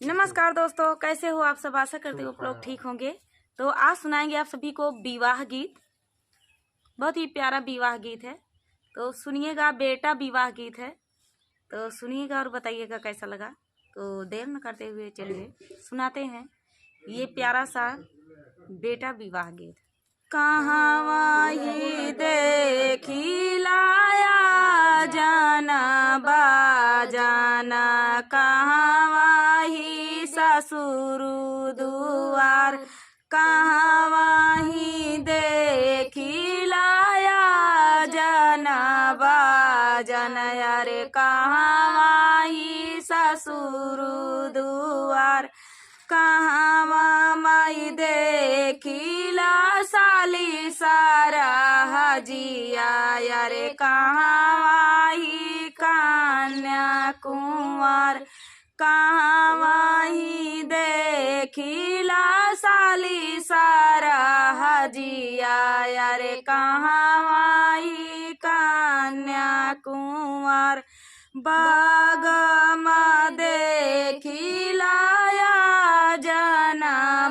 नमस्कार दोस्तों, कैसे हो आप सब। आशा करते हो आप लोग ठीक होंगे। तो आज सुनाएंगे आप सभी को विवाह गीत। बहुत ही प्यारा विवाह गीत है, तो सुनिएगा। बेटा विवाह गीत है, तो सुनिएगा और बताइएगा कैसा लगा। तो देर न करते हुए चलिए सुनाते हैं ये प्यारा सा बेटा विवाह गीत। कहाँ वही देखी लाया जाना बाजाना, कहाँ वही ससुर दुआर, कहाँ वही देखी लाया जाना बाजाना, अरे कहाँ वही ससुर दुआर, कहाँ माई देखिला साली सारा हजिया, अरे कहाँ वाही कन्या कुंवर, कहाँ वाही देखिला साली सारा हजिया, अरे कहाँ वाही कन्या कुंवर, बागमा देखिला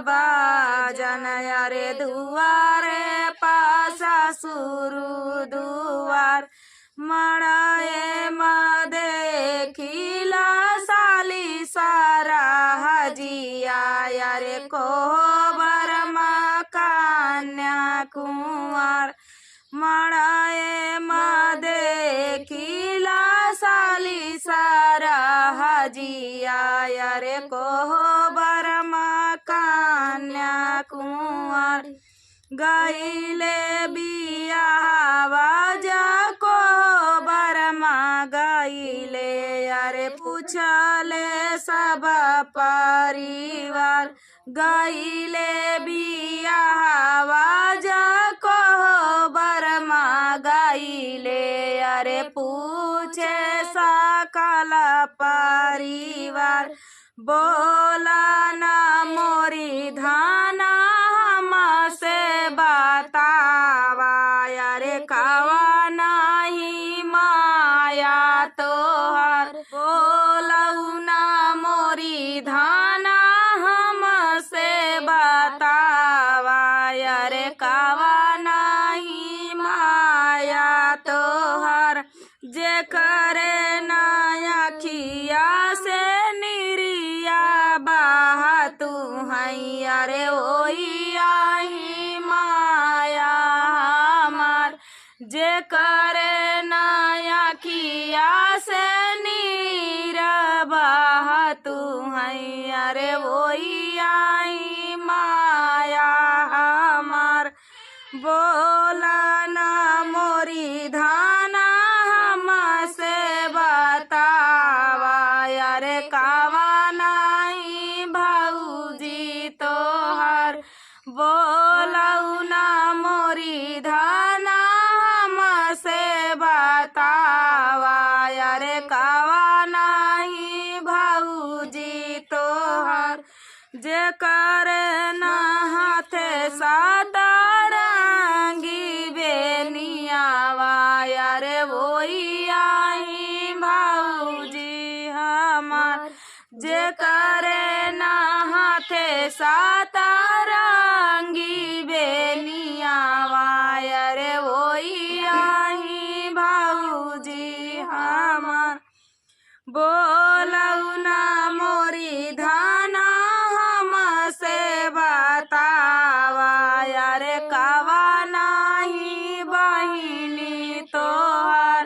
बाजन, अरे दुआरे पासा सुरु दुआर, मड़ाए म देखिला साली सारा हजिया, अरे कोहबर म कन्या कुंवर, मड़ाए म देखिला साली सारा हजिया, अरे कोहबर म कन्या कुंवर, गईले बियावा जा कोहबर म गईले, अरे पूछले सब परिवार, गईले बियावा जा कोहबर म गईले, अरे पूछे सकल परिवार, बोला ना मोरी धाना हमसे बतावा, अरे कावा नहीं माया तोहर, बोलऊ ना मोरी धाना हमसे बतावा, अरे कावा नहीं माया तोहर, जे करे नया खिया से निरिया बाहा तू है, अरे ओही आई माया हमार, जे करे नया खिया से नीर बाहा तू है, अरे ओही आई माया हमार, बोला ना मोरी धाना हमसे बतावा, अरे कावा नहीं भौजी तोहर, बोलऊ ना मोरी धाना हमसे बतावा, अरे कावा नहीं भौजी तोहर, जे करे न हाथे सातरंगी बेनियावा, अरे वही आई भौजी हमार, जे करे न हाथे सातरंगी बेनियावा, अरे वही आई भौजी हमार, बोलऊ ना मोरी धाना हमसे बतावा, अरे कावा नहीं बहिनी तोहर,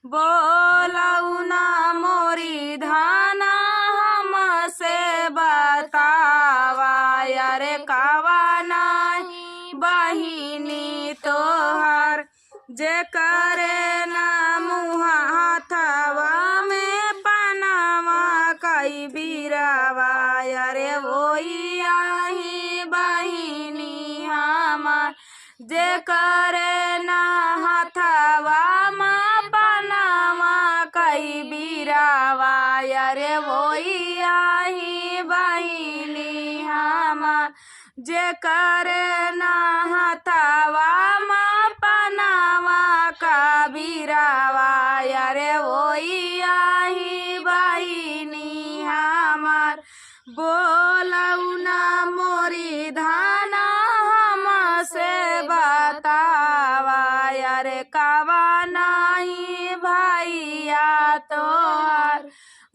बोलऊ ना मोरी धाना हमसे बतावा, अरे कावा नहीं बहिनी तोहर, जे करे ना मुहा हाथवा में पनावा कई बीरावा, अरे वही आई बहिनी हमार, जे करे ना हाथवा में पनावा कई बीरावा, अरे वही आई बहिनी हमार, जे करे ना हाथवा में पनावा का बीरावा, अरे वही आई बहिनी हमार। तोहार बोलऊ ना मोरी धाना हमसे बतावा अरे कावा नाही भैया तोहार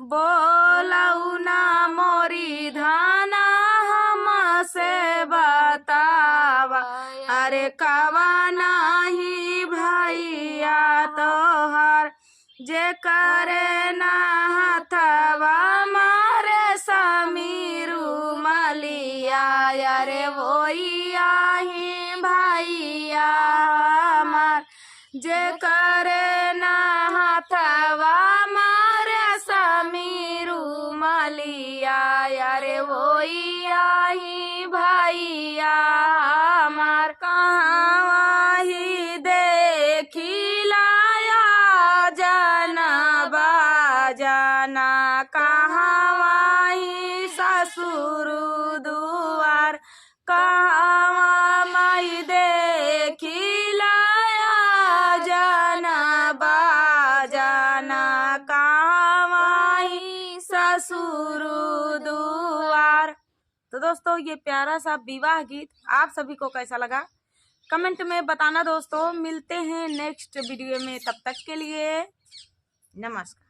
बोलऊ ना मोरी धाना हमसे बतावा अरे कावा नाही भैया तोहार जे करे ना हथवा मारे समीरू मलिया अरे वही आही भैया हमार जे करे ना हथवा मारे समीरू मलिया अरे वही आही भैया हमार कहाँ ही देखी लाया जना बाजना कहाँ ही ससुर दुआर कहाँ माई देखी लाया जना बाजना कहाँ ही ससुर दुआर। तो दोस्तों ये प्यारा सा विवाह गीत आप सभी को कैसा लगा कमेंट में बताना दोस्तों। मिलते हैं नेक्स्ट वीडियो में, तब तक के लिए नमस्कार।